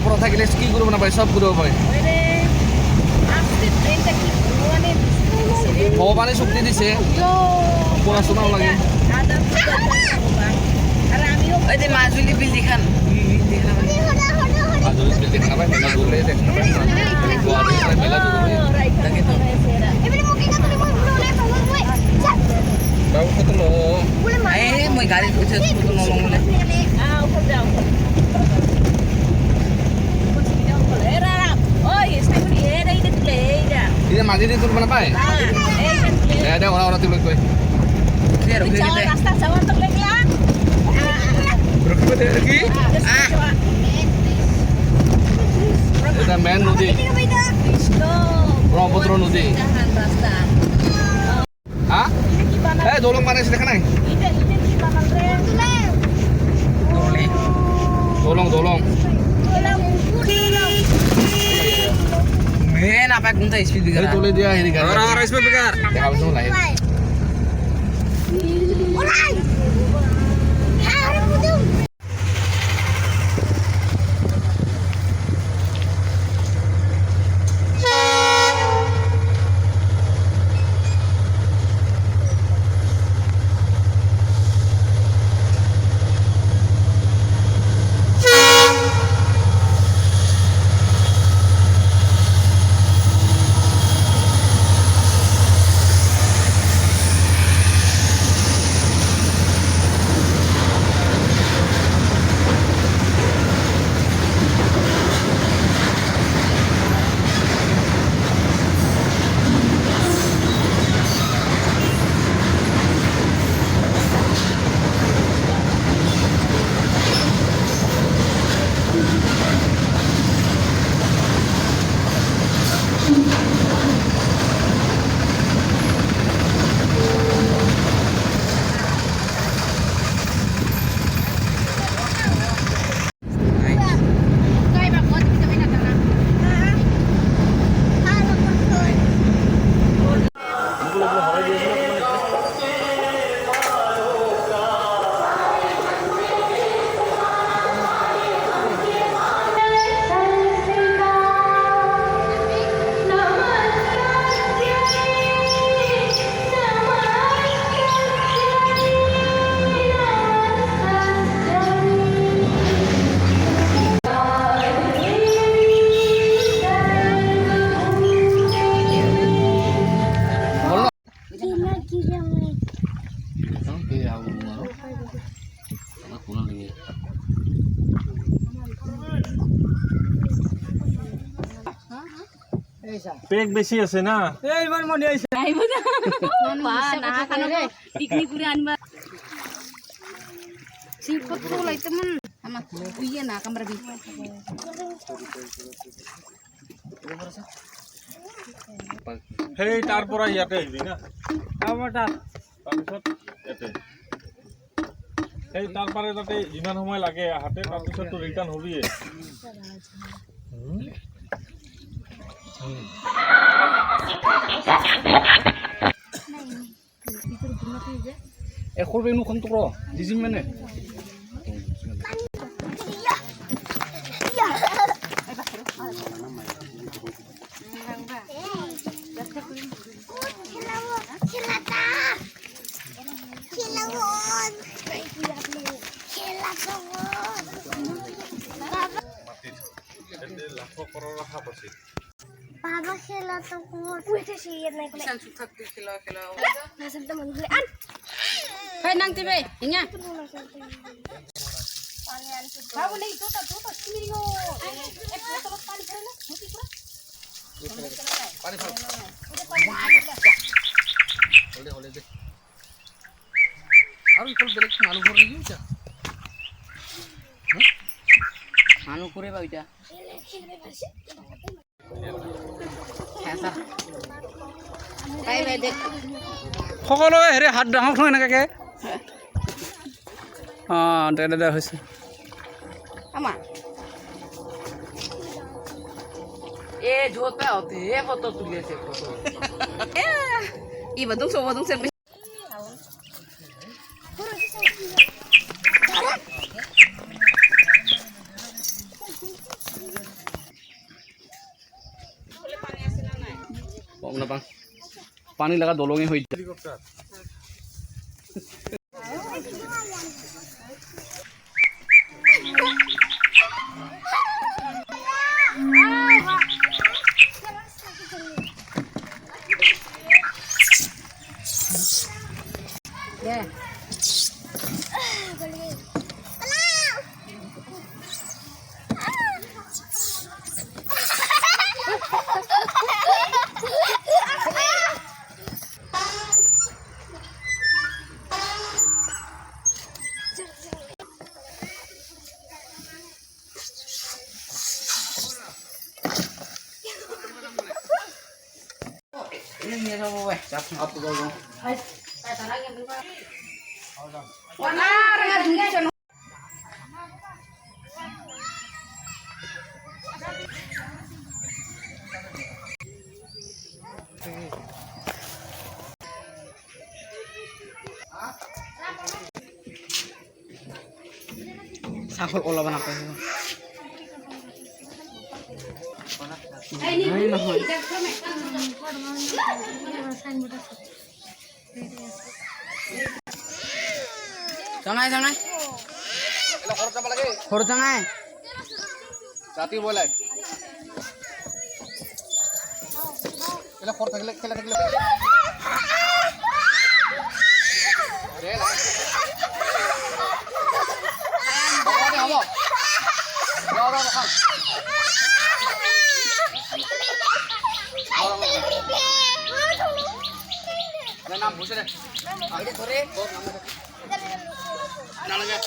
ওপৰত থাকিলে কি কৰিব নাপায় চব কৰিব পাৰে ভগৱানে শক্তি দিছে পড়াশোনাও লাগে মাজুলী বিল দেখান মাজুলী বিল দেখা নাপায় মেলা দূরে দেখা নাপায় গুৱাহাটী মেলা দূরে তাকেতো বাবু কত লো এই মই গাড়ি উঠে কত নলং বলে ওপর যাও ini masih di turun mana pak? Ada orang-orang tuh koi. Rasta Jawa tuh lagi. Berapa lagi? Kita main nudi. Brahmaputra nudi. Hah? Dolong mana sih kan? Dolong. Men apa yang kuntai speed bigar? Itu dia ini kan. Orang speed bigar. Ya harus mulai. Mulai. Pack বেশি আছে না এইবার মনে আইছে আইব না না খানো পিকনিক করে আনবা সিপত তো লাইতে মন আমা কুইয়ে না কামরা বি সেই তাৰ পৰা ইয়াতে আহিবি না আমাটা তাৰপিছত ইয়াতে সেই তাৰ পাৰে তাতে যিমান সময় লাগে আহাতে তাৰপিছত তো return হবিয়ে Ekor benu kan tukro, jijim mana? Papa khela to kuite sih naik naik. San sutak tu khela. Nasib teman gue an. Hai nang tibe, inga. Panian itu. Babu lagi tu tak sini yo. Terus pani kena, mesti pura. Pani pura. Oleh deh. Harus kalau balik malu kor lagi macam. Anu kure ba ita. সকলোৱে হেৰি হাত ডাঙৰ নহয় এনেকৈ অঁ দে হৈছে Ama. Jota hote foto tulis foto. Iba dong so dong selfie. গম নাপাওঁ পানী লগা দলঙে হৈ যায় হেলিকপ্টাৰ চাকল ওলাব নাপায় জঙাই জঙাই সৰু জঙাই ৰাতি বলাই খৰ থাকিলে খেলা থাকিলে নাম ভুছে দে ধৰে নালাগে